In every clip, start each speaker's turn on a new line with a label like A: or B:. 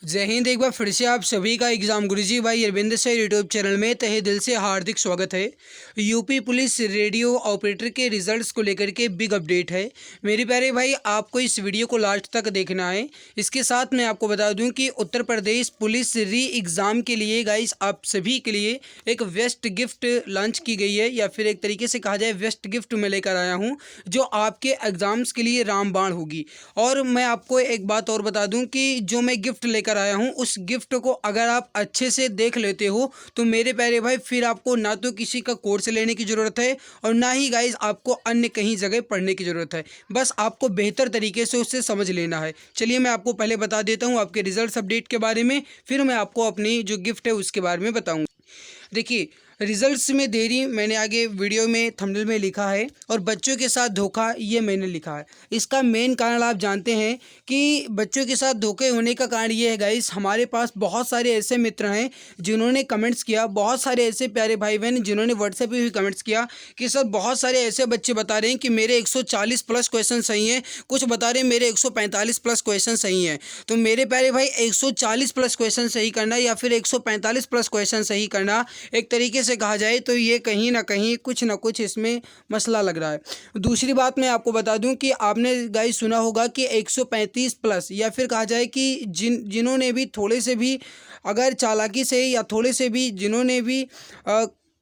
A: जय हिंद। एक बार फिर से आप सभी का एग्जाम गुरुजी भाई अरविंद सर यूट्यूब चैनल में तहे दिल से हार्दिक स्वागत है। यूपी पुलिस रेडियो ऑपरेटर के रिजल्ट्स को लेकर के बिग अपडेट है। मेरे प्यारे भाई, आपको इस वीडियो को लास्ट तक देखना है। इसके साथ मैं आपको बता दूं कि उत्तर प्रदेश पुलिस री एग्ज़ाम के लिए गाइस आप सभी के लिए एक बेस्ट गिफ्ट लॉन्च की गई है, या फिर एक तरीके से कहा जाए बेस्ट गिफ्ट मैं लेकर आया हूँ जो आपके एग्ज़ाम्स के लिए रामबाण होगी। और मैं आपको एक बात और बता दूँ कि जो मैं गिफ्ट लेकर आया हूं उस गिफ्ट को अगर आप अच्छे से देख लेते हो तो मेरे प्यारे भाई फिर आपको ना तो किसी का कोर्स लेने की ज़रूरत है और ना ही गाइस आपको अन्य कहीं जगह पढ़ने की ज़रूरत है। बस आपको बेहतर तरीके से उससे समझ लेना है। चलिए मैं आपको पहले बता देता हूं आपके रिजल्ट्स अपडेट के बारे में, फिर मैं आपको अपनी जो गिफ्ट है उसके बारे में बताऊँगा। देखिए, रिजल्ट्स में देरी मैंने आगे वीडियो में थंबनेल में लिखा है और बच्चों के साथ धोखा ये मैंने लिखा है। इसका मेन कारण आप जानते हैं कि बच्चों के साथ धोखे होने का कारण ये है गाइस, हमारे पास बहुत सारे ऐसे मित्र हैं जिन्होंने कमेंट्स किया, बहुत सारे ऐसे प्यारे भाई बहन जिन्होंने व्हाट्सएप पे भी कमेंट्स किया कि सर बहुत सारे ऐसे बच्चे बता रहे हैं कि मेरे 140 प्लस क्वेश्चन सही हैं, कुछ बता रहे हैं मेरे 145 प्लस क्वेश्चन सही हैं। तो मेरे प्यारे भाई 140 प्लस क्वेश्चन सही करना या फिर 145 प्लस क्वेश्चन सही करना एक तरीके से कहा जाए तो ये कहीं ना कुछ इसमें मसला लग रहा है। दूसरी बात मैं आपको बता दूं कि आपने गाइस सुना होगा कि 135 प्लस, या फिर कहा जाए कि जिन्होंने भी थोड़े से भी अगर चालाकी से या थोड़े से भी जिन्होंने भी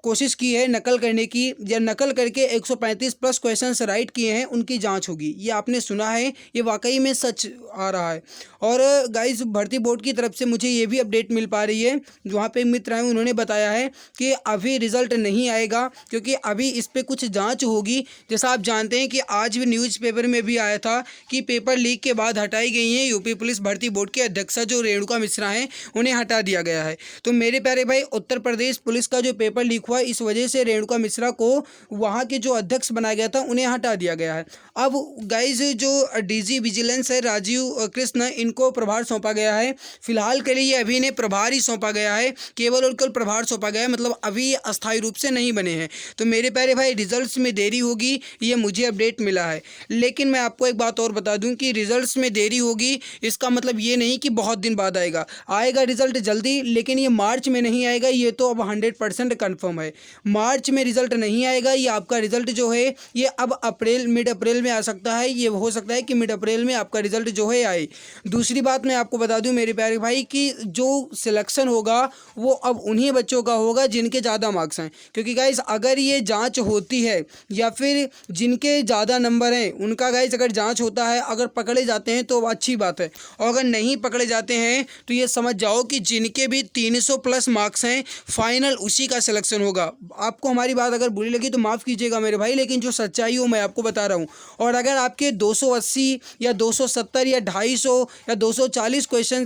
A: कोशिश की है नकल करने की या नकल करके 135 प्लस क्वेश्चंस राइट किए हैं उनकी जांच होगी। ये आपने सुना है, ये वाकई में सच आ रहा है। और गाइस भर्ती बोर्ड की तरफ से मुझे ये भी अपडेट मिल पा रही है, वहाँ पे मित्र हैं उन्होंने बताया है कि अभी रिज़ल्ट नहीं आएगा क्योंकि अभी इस पर कुछ जाँच होगी। जैसा आप जानते हैं कि आज भी न्यूज़पेपर में भी आया था कि पेपर लीक के बाद हटाई गई हैं यूपी पुलिस भर्ती बोर्ड के अध्यक्षा जो रेणुका मिश्रा हैं, उन्हें हटा दिया गया है। तो मेरे प्यारे भाई उत्तर प्रदेश पुलिस का जो पेपर लीक हुआ इस वजह से रेणुका मिश्रा को वहाँ के जो अध्यक्ष बनाया गया था उन्हें हटा दिया गया है। अब गाइज जो डीजी विजिलेंस है राजीव कृष्ण, इनको प्रभार सौंपा गया है। फिलहाल के लिए अभी इन्हें प्रभार ही सौंपा गया है, केवल और केवल प्रभार सौंपा गया है, मतलब अभी अस्थायी रूप से नहीं बने हैं। तो मेरे प्यारे भाई रिजल्ट्स में देरी होगी, ये मुझे अपडेट मिला है। लेकिन मैं आपको एक बात और बता दूं कि रिजल्ट्स में देरी होगी इसका मतलब ये नहीं कि बहुत दिन बाद आएगा रिजल्ट जल्दी, लेकिन ये मार्च में नहीं आएगा, ये तो अब 100% कन्फर्म है। मार्च में रिजल्ट नहीं आएगा, ये आपका रिजल्ट जो है ये अब मिड अप्रैल में आ सकता है। ये हो सकता है कि मिड अप्रैल में आपका रिजल्ट जो है आए। दूसरी बात मैं आपको बता दूं मेरे प्यारे भाई कि जो सिलेक्शन होगा वो अब उन्हीं बच्चों का होगा जिनके ज़्यादा मार्क्स हैं, क्योंकि गाइज अगर ये जांच होती है या फिर जिनके ज़्यादा नंबर हैं उनका गाइज अगर जांच होता है, अगर पकड़े जाते हैं तो अच्छी बात है, और अगर नहीं पकड़े जाते हैं तो ये समझ जाओ कि जिनके भी 300 प्लस मार्क्स हैं फाइनल उसी का सिलेक्शन होगा। आपको हमारी बात अगर बुरी लगी तो माफ़ कीजिएगा मेरे भाई, लेकिन जो सच्चाई हो मैं आपको बता रहा हूँ। और अगर आपके 280 या 270 या 250 या 240 क्वेश्चन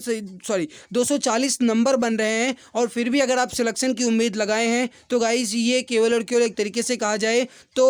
A: 240 नंबर बन रहे हैं और फिर भी अगर आप सिलेक्शन की उम्मीद लगाए हैं तो गाइस ये केवल और केवल एक तरीके से कहा जाए तो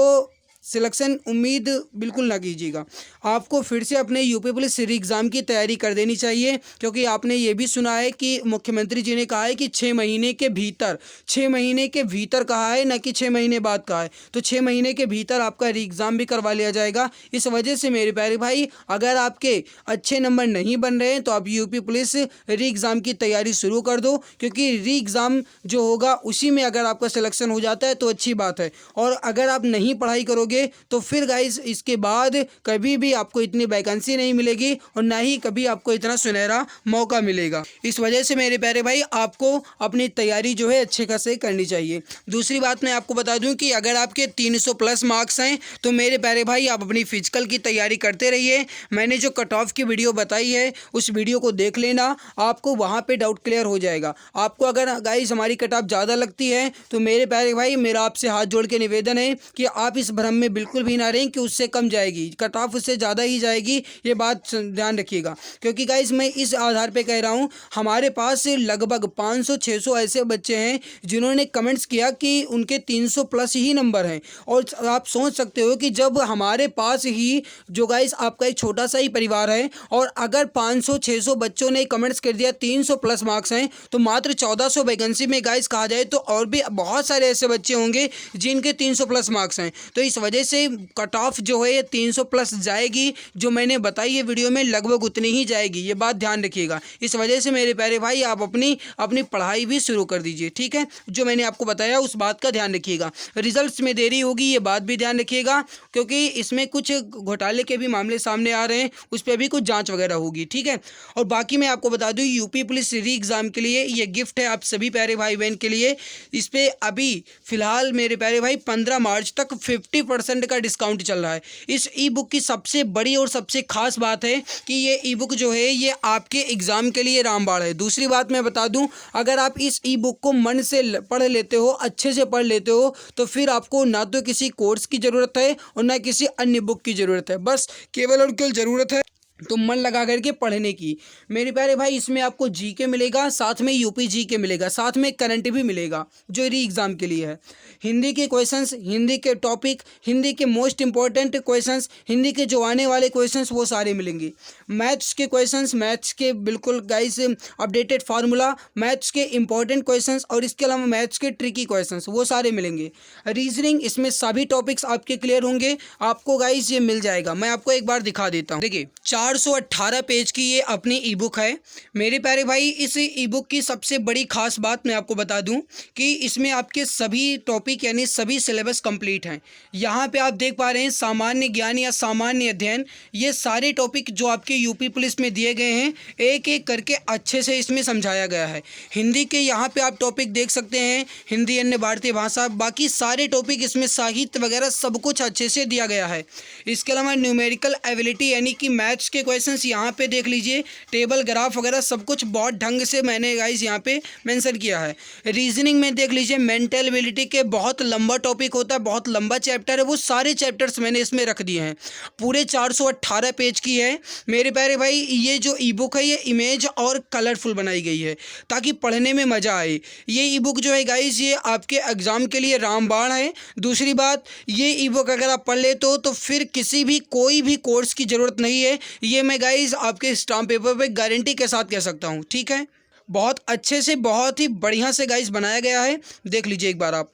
A: सिलेक्शन उम्मीद बिल्कुल ना कीजिएगा। आपको फिर से अपने यूपी पुलिस री एग्ज़ाम की तैयारी कर देनी चाहिए, क्योंकि आपने ये भी सुना है कि मुख्यमंत्री जी ने कहा है कि 6 महीने के भीतर कहा है, ना कि 6 महीने बाद कहा है। तो 6 महीने के भीतर आपका री एग्ज़ाम भी करवा लिया जाएगा। इस वजह से मेरे प्यारे भाई अगर आपके अच्छे नंबर नहीं बन रहे हैं तो आप यूपी पुलिस री एग्ज़ाम की तैयारी शुरू कर दो, क्योंकि री एग्ज़ाम जो होगा उसी में अगर आपका सिलेक्शन हो जाता है तो अच्छी बात है। और अगर आप नहीं पढ़ाई करोगे तो फिर गाइस इसके बाद कभी भी आपको इतनी वैकेंसी नहीं मिलेगी और ना ही कभी आपको इतना सुनहरा मौका मिलेगा। इस वजह से मेरे प्यारे भाई आपको अपनी तैयारी जो है अच्छे खासे करनी चाहिए। दूसरी बात मैं आपको बता दूं कि अगर आपके 300 प्लस मार्क्स हैं तो मेरे प्यारे भाई आप अपनी फिजिकल की तैयारी करते रहिए। मैंने जो कट ऑफ की वीडियो बताई है उस वीडियो को देख लेना, आपको वहाँ पर डाउट क्लियर हो जाएगा। आपको अगर गाइस हमारी कट ऑफ ज़्यादा लगती है तो मेरे प्यारे भाई मेरा आपसे हाथ जोड़ के निवेदन है कि आप इस भ्रम में बिल्कुल भी ना रहें कि उससे कम जाएगी, कट ऑफ उससे ज़्यादा ही जाएगी, ये बात ध्यान रखिएगा। क्योंकि गाइस मैं इस आधार पे कह रहा हूँ, हमारे पास लगभग 500-600 ऐसे बच्चे हैं जिन्होंने कमेंट्स किया कि उनके 300 प्लस ही नंबर हैं। और आप सोच सकते हो कि जब हमारे पास ही जो गाइस आपका एक छोटा सा ही परिवार है और अगर 500-600 बच्चों ने कमेंट्स कर दिया 300 प्लस मार्क्स हैं, तो मात्र 1400 वैकेंसी में गाइस कहा जाए तो और भी बहुत सारे ऐसे बच्चे होंगे जिनके 300 प्लस मार्क्स हैं। तो इस वजह से कट ऑफ जो है 300 प्लस जाएगी, जो मैंने बताई है वीडियो में लगभग उतनी ही जाएगी, ये बात ध्यान रखिएगा। इस वजह से मेरे प्यारे भाई आप अपनी पढ़ाई भी शुरू कर दीजिए, ठीक है। जो मैंने आपको बताया उस बात का ध्यान रखिएगा। रिजल्ट्स में देरी होगी ये बात भी ध्यान रखिएगा, क्योंकि इसमें कुछ घोटाले के भी मामले सामने आ रहे हैं, उस पर भी कुछ जाँच वगैरह होगी, ठीक है। और बाकी मैं आपको बता दूँ यूपी पुलिस री एग्ज़ाम के लिए ये गिफ्ट है आप सभी प्यारे भाई बहन के लिए। इस पर अभी फ़िलहाल मेरे प्यारे भाई 15 मार्च तक 50% का डिस्काउंट चल रहा है। इस ई बुक की सबसे बड़ी और सबसे ख़ास बात है कि ये ई बुक जो है ये आपके एग्ज़ाम के लिए रामबाण है। दूसरी बात मैं बता दूं, अगर आप इस ई बुक को मन से पढ़ लेते हो, अच्छे से पढ़ लेते हो, तो फिर आपको ना तो किसी कोर्स की ज़रूरत है और ना किसी अन्य बुक की ज़रूरत है। बस केवल और केवल ज़रूरत है तो मन लगा करके पढ़ने की। मेरे प्यारे भाई इसमें आपको जीके मिलेगा, साथ में यूपी जीके मिलेगा, साथ में करंट भी मिलेगा जो री एग्ज़ाम के लिए है। हिंदी के क्वेश्चंस, हिंदी के टॉपिक, हिंदी के मोस्ट इंपॉर्टेंट क्वेश्चंस, हिंदी के जो आने वाले क्वेश्चंस वो सारे मिलेंगे। मैथ्स के क्वेश्चंस, मैथ्स के बिल्कुल गाइस अपडेटेड फार्मूला, मैथ्स के इंपॉर्टेंट क्वेश्चंस और इसके अलावा मैथ्स के ट्रिकी क्वेश्चंस वो सारे मिलेंगे। रीजनिंग, इसमें सभी टॉपिक्स आपके क्लियर होंगे, आपको गाइस ये मिल जाएगा। मैं आपको एक बार दिखा देता हूँ। देखिए 418 पेज की ये अपनी ई बुक है। मेरे प्यारे भाई इस ई बुक की सबसे बड़ी खास बात मैं आपको बता दूं कि इसमें आपके सभी टॉपिक यानी सभी सिलेबस कंप्लीट हैं। यहाँ पे आप देख पा रहे हैं सामान्य ज्ञान या सामान्य अध्ययन, ये सारे टॉपिक जो आपके यूपी पुलिस में दिए गए हैं एक एक करके अच्छे से इसमें समझाया गया है। हिंदी के यहाँ पे आप टॉपिक देख सकते हैं, हिंदी अन्य भारतीय भाषा, बाकी सारे टॉपिक इसमें साहित्य वगैरह सब कुछ अच्छे से दिया गया है। इसके अलावा न्यूमेरिकल एबिलिटी यानी कि मैथ्स के क्वेश्चंस यहाँ पे देख लीजिए, टेबल ग्राफ वगैरह सब कुछ बहुत ढंग से मैंने गाइस यहाँ पे मेंशन किया है। रीजनिंग में देख लीजिए मेंटल एबिलिटी के बहुत लंबा टॉपिक होता है, बहुत लंबा चैप्टर है, वो सारे चैप्टर्स मैंने इसमें रख दिए हैं। पूरे 418 पेज की है मेरे प्यारे भाई। ये जो ई बुक है ये इमेज और कलरफुल बनाई गई है ताकि पढ़ने में मज़ा आए। ये ई बुक जो है गाइस ये आपके एग्ज़ाम के लिए रामबाण है। दूसरी बात, ये ई बुक अगर आप पढ़ लेते हो तो फिर किसी भी कोई भी कोर्स की ज़रूरत नहीं है, ये मैं गाइस आपके स्टाम्प पेपर पे गारंटी के साथ कह सकता हूँ, ठीक है। बहुत अच्छे से बहुत ही बढ़िया से गाइस बनाया गया है, देख लीजिए एक बार आप,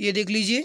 A: ये देख लीजिए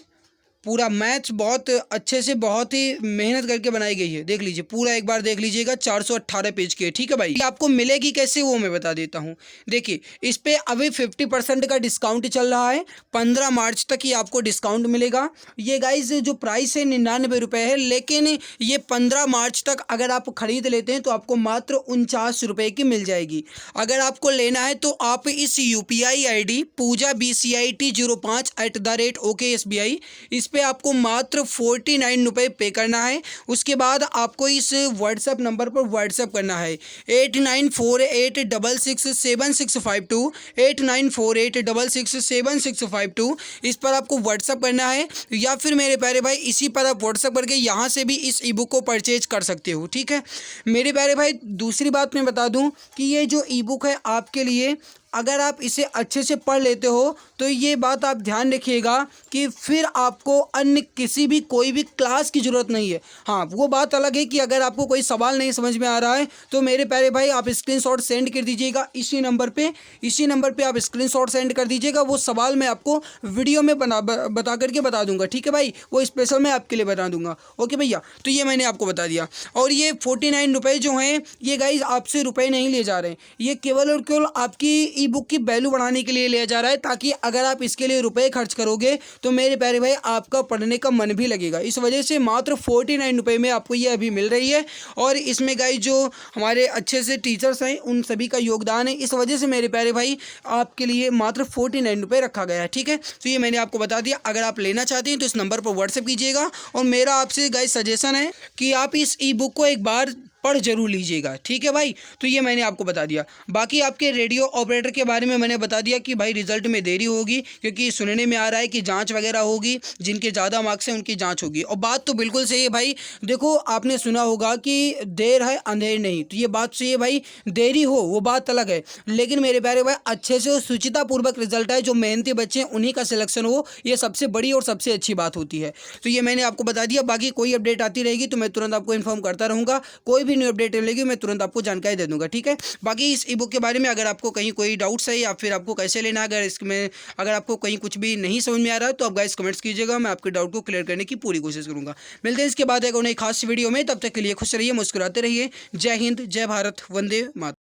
A: पूरा मैथ्स बहुत अच्छे से बहुत ही मेहनत करके बनाई गई है। देख लीजिए पूरा एक बार देख लीजिएगा, 418 पेज की है, ठीक है भाई। आपको मिलेगी कैसे वो मैं बता देता हूँ। देखिए इस पे अभी 50% का डिस्काउंट चल रहा है, 15 मार्च तक ही आपको डिस्काउंट मिलेगा। ये गाइज जो प्राइस है 99 रुपये है, लेकिन ये 15 मार्च तक अगर आप खरीद लेते हैं तो आपको मात्र 49 रुपये की मिल जाएगी। अगर आपको लेना है तो आप इस UPI ID पूजा BCIT05@OKSBI इस पे आपको मात्र 49 रुपये पे करना है। उसके बाद आपको इस व्हाट्सएप नंबर पर व्हाट्सएप करना है 8948667652 8948667652 इस पर आपको व्हाट्सएप करना है, या फिर मेरे प्यारे भाई इसी पर आप व्हाट्सएप करके यहाँ से भी इस ई बुक को परचेज कर सकते हो, ठीक है मेरे प्यारे भाई। दूसरी बात मैं बता दूँ कि ये जो ई बुक है आपके लिए अगर आप इसे अच्छे से पढ़ लेते हो तो ये बात आप ध्यान रखिएगा कि फिर आपको अन्य किसी भी कोई भी क्लास की ज़रूरत नहीं है। हाँ वो बात अलग है कि अगर आपको कोई सवाल नहीं समझ में आ रहा है तो मेरे प्यारे भाई आप स्क्रीनशॉट सेंड कर दीजिएगा इसी नंबर पे आप स्क्रीनशॉट सेंड कर दीजिएगा। वो सवाल मैं आपको वीडियो में बता करके बता दूंगा, ठीक है भाई, वो स्पेशल मैं आपके लिए बता दूंगा। ओके भैया, तो ये मैंने आपको बता दिया। और ये 49 रुपये जो हैं ये गाइज आपसे रुपये नहीं लिए जा रहे हैं, ये केवल और केवल आपकी ई बुक की वैल्यू बढ़ाने के लिए लिया जा रहा है, ताकि अगर आप इसके लिए रुपए खर्च करोगे तो मेरे प्यारे भाई आपका पढ़ने का मन भी लगेगा। इस वजह से मात्र 49 रुपये में आपको ये अभी मिल रही है। और इसमें गाइस जो हमारे अच्छे से टीचर्स हैं उन सभी का योगदान है, इस वजह से मेरे प्यारे भाई आपके लिए मात्र 49 रुपये रखा गया है, ठीक है। तो ये मैंने आपको बता दिया। अगर आप लेना चाहते हैं तो इस नंबर पर व्हाट्सएप कीजिएगा। और मेरा आपसे गाइस सजेशन है कि आप इस ई बुक को एक बार पढ़ जरूर लीजिएगा, ठीक है भाई। तो ये मैंने आपको बता दिया। बाकी आपके रेडियो ऑपरेटर के बारे में मैंने बता दिया कि भाई रिजल्ट में देरी होगी, क्योंकि सुनने में आ रहा है कि जांच वगैरह होगी, जिनके ज़्यादा मार्क्स हैं उनकी जांच होगी। और बात तो बिल्कुल सही है भाई, देखो आपने सुना होगा कि देर है अंधेर नहीं, तो ये बात सही है भाई। देरी हो वो बात अलग है, लेकिन मेरे प्यारे भाई अच्छे से सुचितापूर्वक रिजल्ट है, जो मेहनती बच्चे हैं उन्हीं का सिलेक्शन हो, ये सबसे बड़ी और सबसे अच्छी बात होती है। तो ये मैंने आपको बता दिया। बाकी कोई अपडेट आती रहेगी तो मैं तुरंत आपको इन्फॉर्म करता रहूँगा। कोई भी न्यू अपडेट मिलेगी मैं तुरंत आपको जानकारी दे दूंगा, ठीक है। बाकी इस ई बुक के बारे में अगर आपको कहीं कोई डाउट्स है या फिर आपको कैसे लेना है, अगर इसमें अगर आपको कहीं कुछ भी नहीं समझ में आ रहा है तो आप गाइस कमेंट्स कीजिएगा, मैं आपके डाउट को क्लियर करने की पूरी कोशिश करूंगा। मिलते हैं इसके बाद एक नई खास वीडियो में, तब तक के लिए खुश रहिए, मुस्कुराते रहिए। जय हिंद, जय भारत, वंदे मातरम।